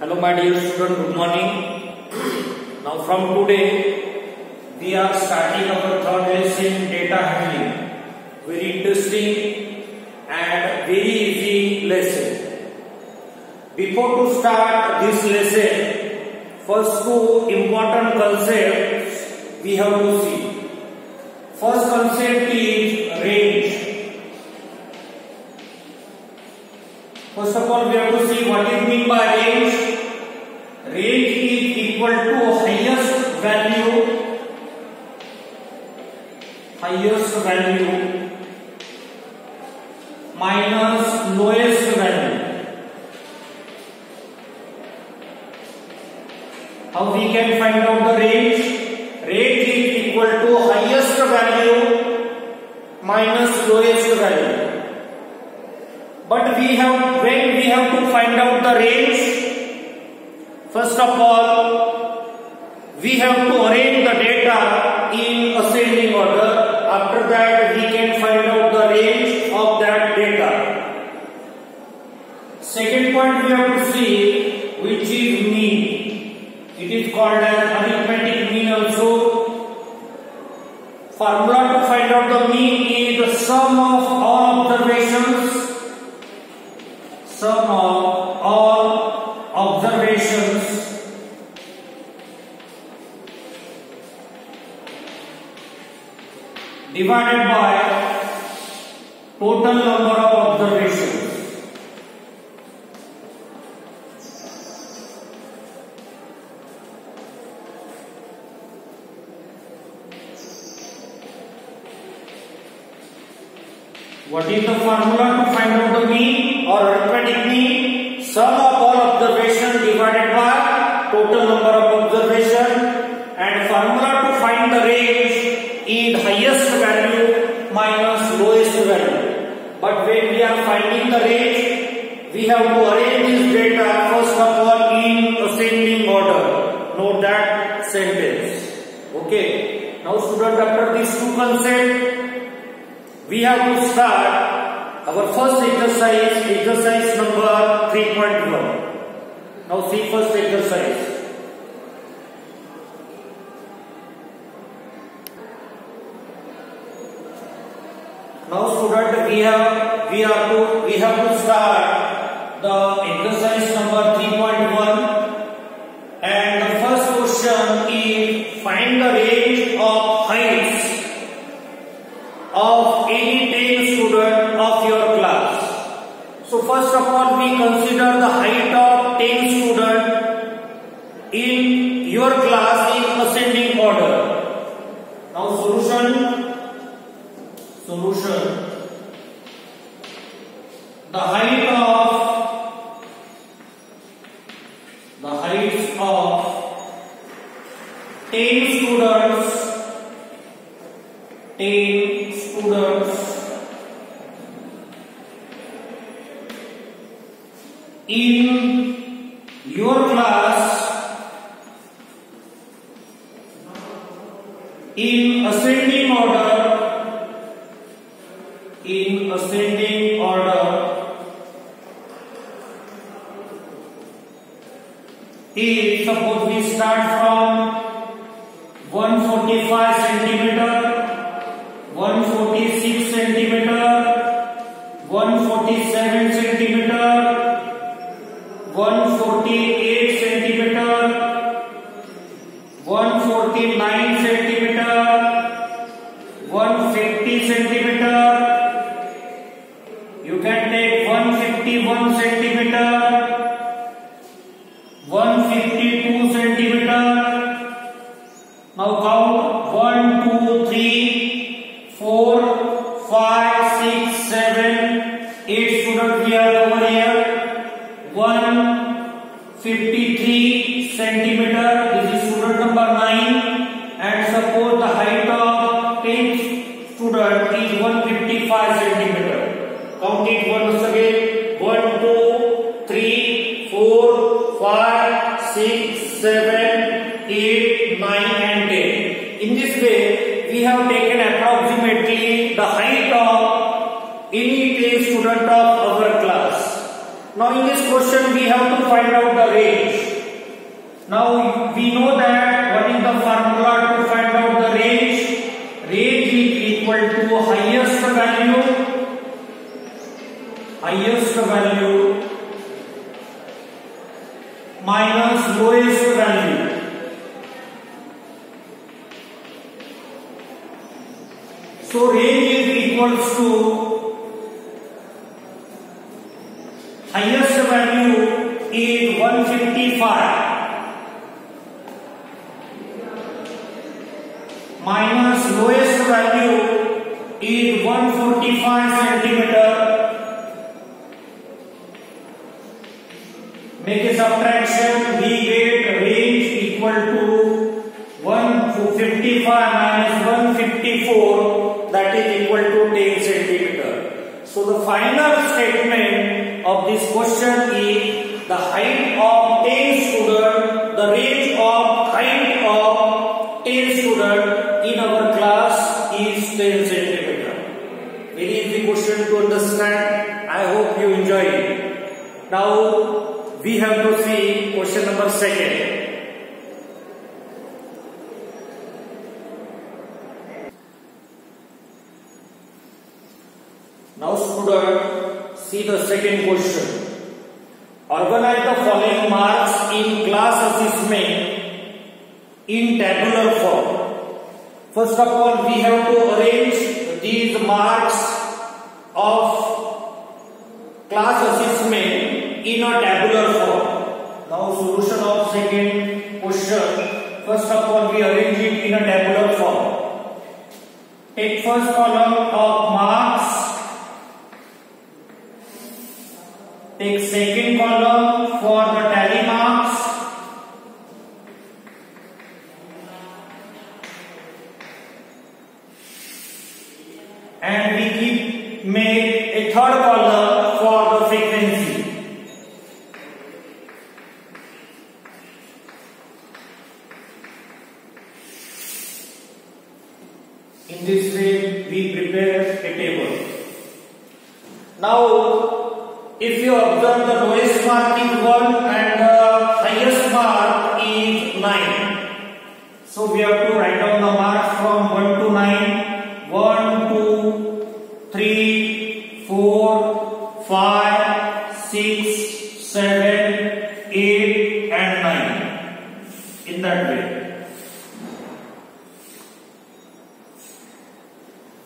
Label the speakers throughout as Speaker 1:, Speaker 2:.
Speaker 1: Hello my dear student, good morning. Now from today we are starting our third lesson, data handling. Very interesting and very easy lesson. Before to start this lesson, first two important concepts we have to see. First concept is range. First of all, we have to see what is meant by range. Range is equal to highest value minus lowest value. How we can find out the range? Range is equal to highest value minus lowest value. But when we have to find out the range, first of all, we have to arrange the data in ascending order. After that, we can find out the range of that data. Second point we have to see, which is mean. It is called as arithmetic mean also. Formula to find out the mean is the sum of all observations. Sum of all observations divided by total number of observations. What is the formula to find out the mean or arithmetic mean? Sum of all observation divided by total number of observation, and formula to find the range is highest value minus lowest value. But when we are finding the range, we have to arrange this data first of all in ascending order. Note that sentence. Okay. Now student, after these two concepts, we have to start our first exercise number 3.1. Now see first exercise. Now student, we have to start the exercise number 3.1, and the first question is find the range of heights of any 10 students of your class. So first of all, we consider the height of 10 students in your class in ascending order. Now solution. The heights of 10 students in your class in ascending order is, suppose we start from 145 centimeter, 146 centimeter, 147 centimeter, 148 centimeter, 149 centimeter, 150 centimeter. You can take 151 centimeter, 152 centimeter. Now count 1, 2, 3, 4, 5, 6, 7, 8 students we have over here. 153 centimeter. This is student number 9. And suppose the height of 10 student is 155 centimeter. Count it once again. 1, 2, 3, 4, 5, 6, 7, 8, 9 and 10. In this way, we have taken approximately the height of any 10 student of our class. Now in this question we have to find out the range. Now we know that what is the formula to find out the range? Range is equal to highest value minus lowest value. So range is equals to highest value is 155 minus lowest value is 145 centimeter. Make a subtraction, we get range equal to 155 minus 154, that is equal to 10 centimeter. So the final statement of this question is the height of 10 student, the range of height of 10 student in our class is 10 centimeter. Very easy question to understand. I hope you enjoy it. Now we have to see question number 2. Now student, see the second question. Organize the following marks in class assessment in tabular form. First of all, we have to arrange these marks of class assessment in a tabular form. Now solution of second question. First of all, we arrange it in a tabular form. Take first column of marks. Take second column for the tally marks. And we make a third column for the frequency. In this way, we prepare a table. Now, if you observe, the lowest mark is 1 and the highest mark is 9. So we have to write down the marks from 1 to 9. 1, 2, 3, 4, 5, 6, 7, 8 and 9. In that way.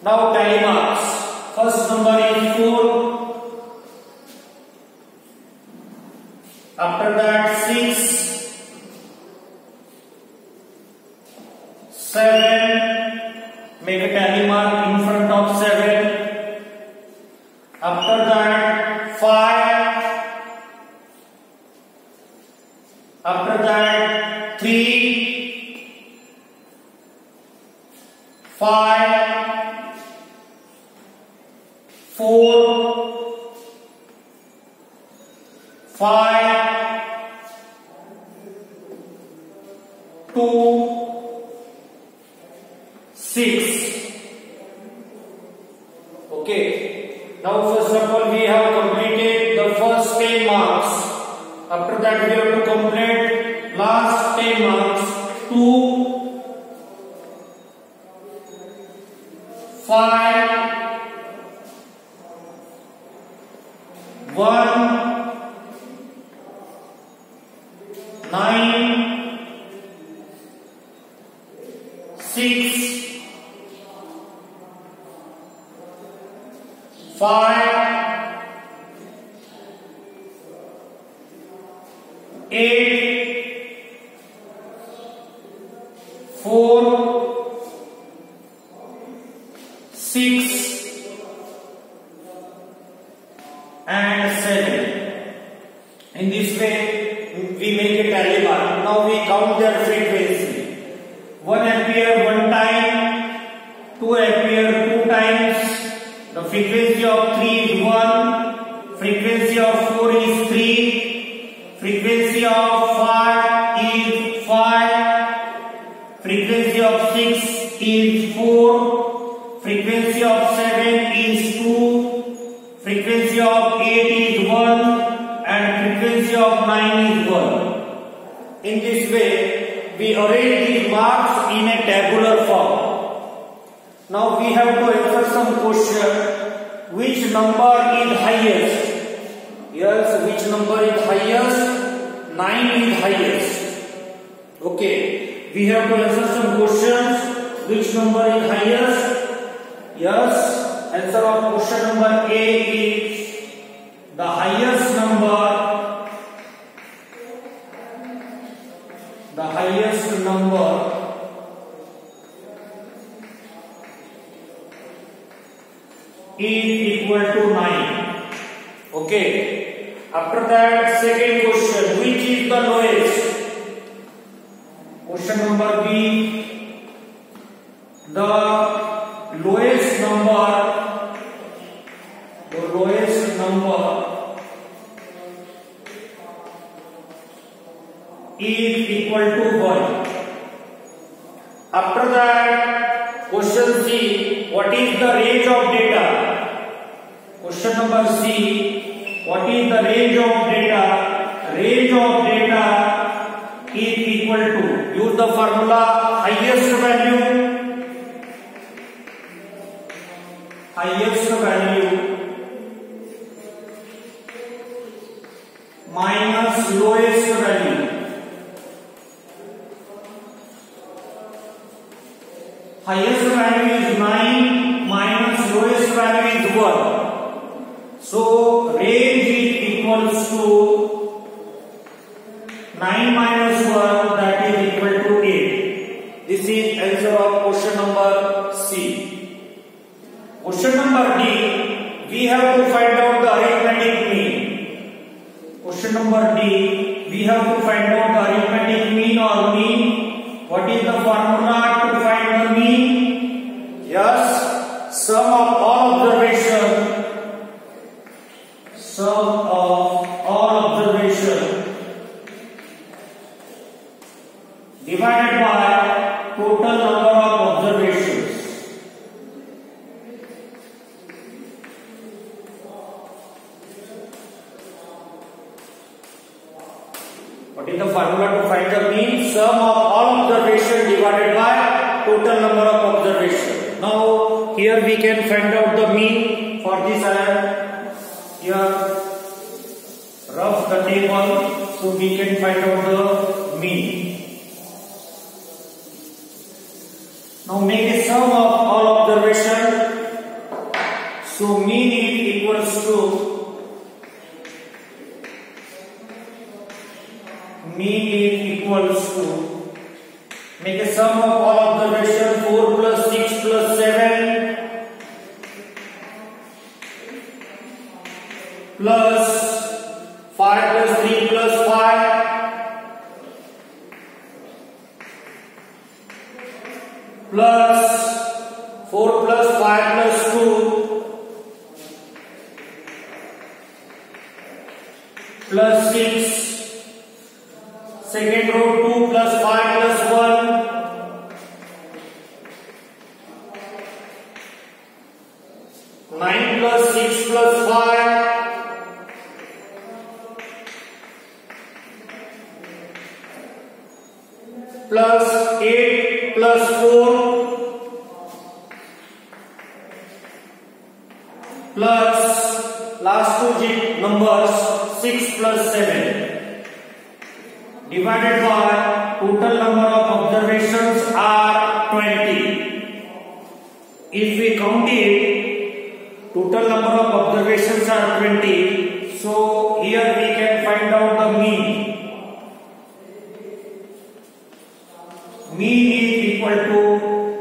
Speaker 1: Now tally marks. First number is 4. After that 6, 7, make a tally mark in front of 7. After that 5. After that 3, 5, 4, 5, 2, 6. Okay. Now first of all, we have completed the first 10 marks. After that, we have to complete last 10 marks. 2, 5, 1, 9, 6, 5, 8, 4, 6 and 7. In this way, we make a tally mark. Now we count their frequency. 1 appear 1 time, 2 appear 2 times. The frequency of 3 is 1. Frequency of 4 is 3. Frequency of 5 is 5. Frequency of 6 is 4. Frequency of 7 is 2. Frequency of 8 is 1. efficiency of 9 is 1. In this way, we arrange these marks in a tabular form. Now we have to answer some question. Which number is highest? Yes, which number is highest? 9 is highest. Okay, we have to answer some questions. Which number is highest? Yes, answer of question number A is the highest number. The highest number is equal to 9. Okay. After that, second question. Which is the lowest? Question number B. The lowest number. The lowest number is equal to 1. After that, question C. What is the range of data? Question number C. What is the range of data? Range of data is equal to, use the formula, highest value minus lowest value. Highest value is 9 minus lowest value is 1. So range is equals to 9 minus 1, that is equal to 8. This is answer of question number C. Question number D, we have to find out the arithmetic mean. Question number D, we have to find out the arithmetic mean or mean. What is the formula to find the mean? Yes, sum of all observation. Sum of all observation divided by total number of observations. What is the formula to find the mean? Sum of all observation divided by total number of observation. Now here we can find out the mean. For this I have here rough the table, so we can find out the mean. Now make a sum of all observation. So mean is equals to make a sum of all observation. 4 plus 6 plus 7 plus 5 plus 3 plus 5 plus 4 plus 5 plus 2 plus 6. Second row 2 plus 5 plus 1 9 plus 6 plus 5 plus 8 plus 4 plus last two numbers 6 plus 7 divided by total number of observations are 20. If we count it, total number of observations are 20. So here we can find out the mean. Mean is equal to,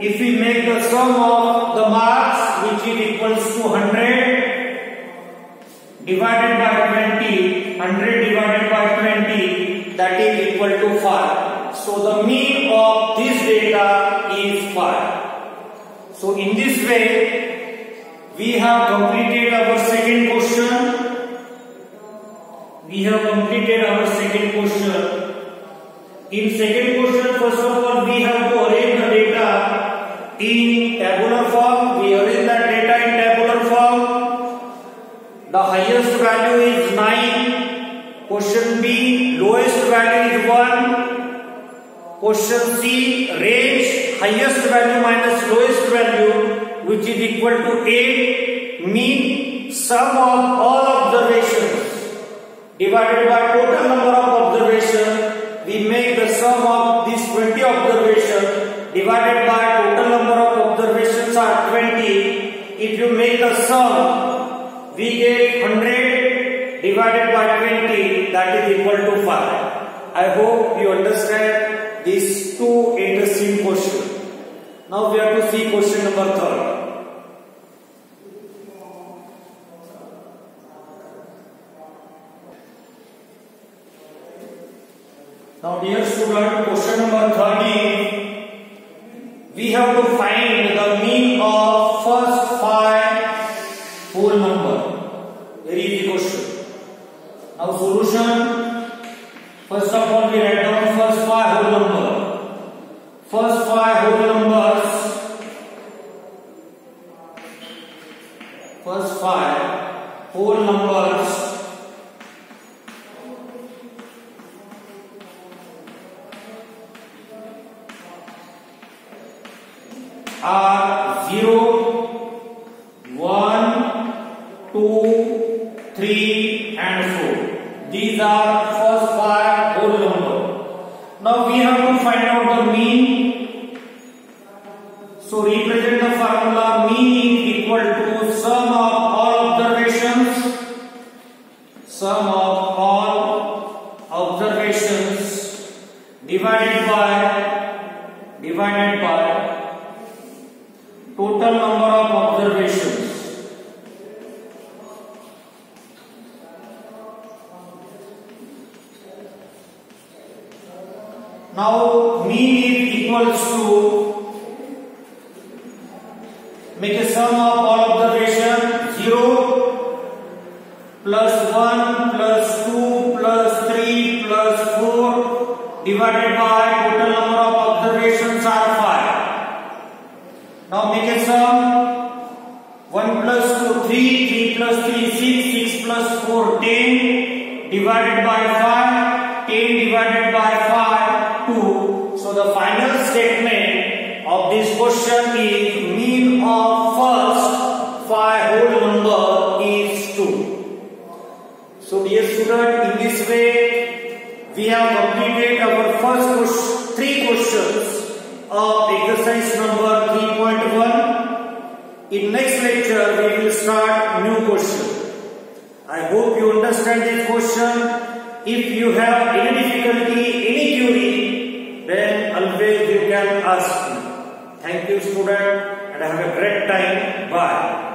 Speaker 1: if we make the sum of the marks, which is equals to 100 divided by 20, 100 divided by 20, that is equal to 5. So the mean of this data is 5. So in this way, we have completed our second question. In second question, first of all, we have to arrange the data in tabular form. We arrange that data in tabular form. The highest value is 9. Question B, lowest value is 1. Question C, range highest value minus lowest value, which is equal to 8. Mean sum of all observations divided by total number of observations. We make the sum of these 20 observations divided by total number of observations are 20. If you make the sum, we get 100 divided by 20, that is equal to 5. I hope you understand these two interesting questions. Now we have to see question number 3. Now dear student, question number 30, we have to find the mean of first 5 whole number. Very easy question. Now solution, first of all we write down first 5 whole number. First 5 whole numbers, first 5 whole numbers are 0, 1, 2, 3 and 4. These are first 5 whole number. Now we have to find out the mean. So represent the formula, mean is equal to sum of all observations, sum of all observations divided by total number of observations. Now mean is equals to, make a sum of all observations, 0 plus 1 plus 2 plus 3 plus 4 divided by total number of observations are 5. Now make a sum, 1 plus 2 3, 3 plus 3 6, 6 plus 4 10 divided by 5, 10 divided by 5 2. So the final statement of this question is mean of first 5 whole number is 2. So dear student, in this way we have completed our first 3 questions of exercise number 3.1. In next lecture we will start new question. I hope you understand this question. If you have any difficulty, any query, then always you can ask me. Thank you student and have a great time. Bye.